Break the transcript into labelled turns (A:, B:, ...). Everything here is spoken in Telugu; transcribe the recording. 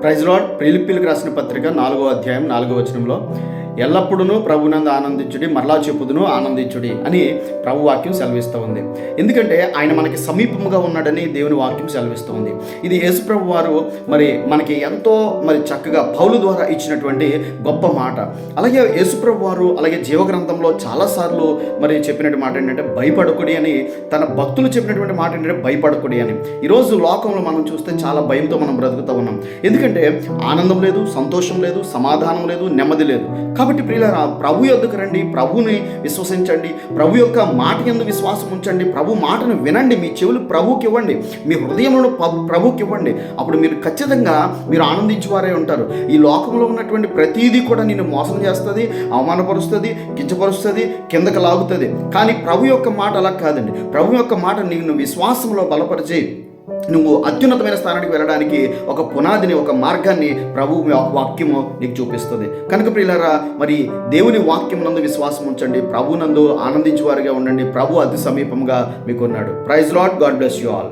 A: Praise lord. ఫిలిప్పీయులకు రాసిన పత్రిక 4వ అధ్యాయం 4వ వచనంలో ఎల్లప్పుడూ ప్రభునందు ఆనందించుడి, మరలా చెప్పుదును ఆనందించుడి అని ప్రభు వాక్యం సెలవిస్తూ ఉంది. ఎందుకంటే ఆయన మనకి సమీపముగా ఉన్నాడని దేవుని వాక్యం సెలవిస్తూ ఉంది. ఇది యేసు ప్రభు వారు మనకి ఎంతో చక్కగా పౌలు ద్వారా ఇచ్చినటువంటి గొప్ప మాట. అలాగే యేసు ప్రభు వారు అలాగే జీవగ్రంథంలో చాలాసార్లు చెప్పినటువంటి మాట ఏంటంటే భయపడకుడి అని, తన భక్తులు చెప్పినటువంటి మాట ఏంటంటే భయపడకుడి అని. ఈరోజు లోకంలో మనం చూస్తే చాలా భయంతో మనం బ్రతుకుతూ ఉన్నాం. ఎందుకంటే ఆనందం లేదు, సంతోషం లేదు, సమాధానం లేదు, నెమ్మది లేదు. కాబట్టి ప్రియులారా, ప్రభు యొద్దకు రండి, ప్రభుని విశ్వసించండి, ప్రభు యొక్క మాట యందు విశ్వాసం ఉంచండి, ప్రభు మాటను వినండి, మీ చెవులు ప్రభుకి ఇవ్వండి, మీ హృదయములను ప్రభుకి ఇవ్వండి. అప్పుడు మీరు ఖచ్చితంగా ఆనందించేవారే ఉంటారు. ఈ లోకంలో ఉన్నటువంటి ప్రతీదీ కూడా నిన్ను మోసం చేస్తుంది, అవమానపరుస్తుంది, కించపరుస్తుంది, కిందకు లాగుతుంది. కానీ ప్రభు యొక్క మాట అలా కాదండి. ప్రభు యొక్క మాట నిన్ను విశ్వాసంలో బలపరిచి నువ్వు అత్యున్నతమైన స్థానానికి వెళ్ళడానికి ఒక పునాదిని, ఒక మార్గాన్ని ప్రభు వాక్యము నీకు చూపిస్తుంది. కనుక ప్రియులారా, దేవుని వాక్యం నందు విశ్వాసం ఉంచండి, ప్రభు నందు ఆనందించేవారిగా ఉండండి. ప్రభు అతి సమీపంగా మీకున్నాడు. Praise Lord. God bless you all.